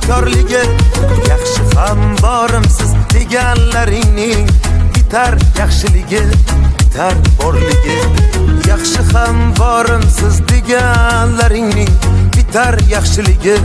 yorligi, yaxshi ham borimsiz deganlaringning bitar yaxshiligi, bitar borligi. Yaxshi ham borimsiz deganlaringning bitar yaxshiligi,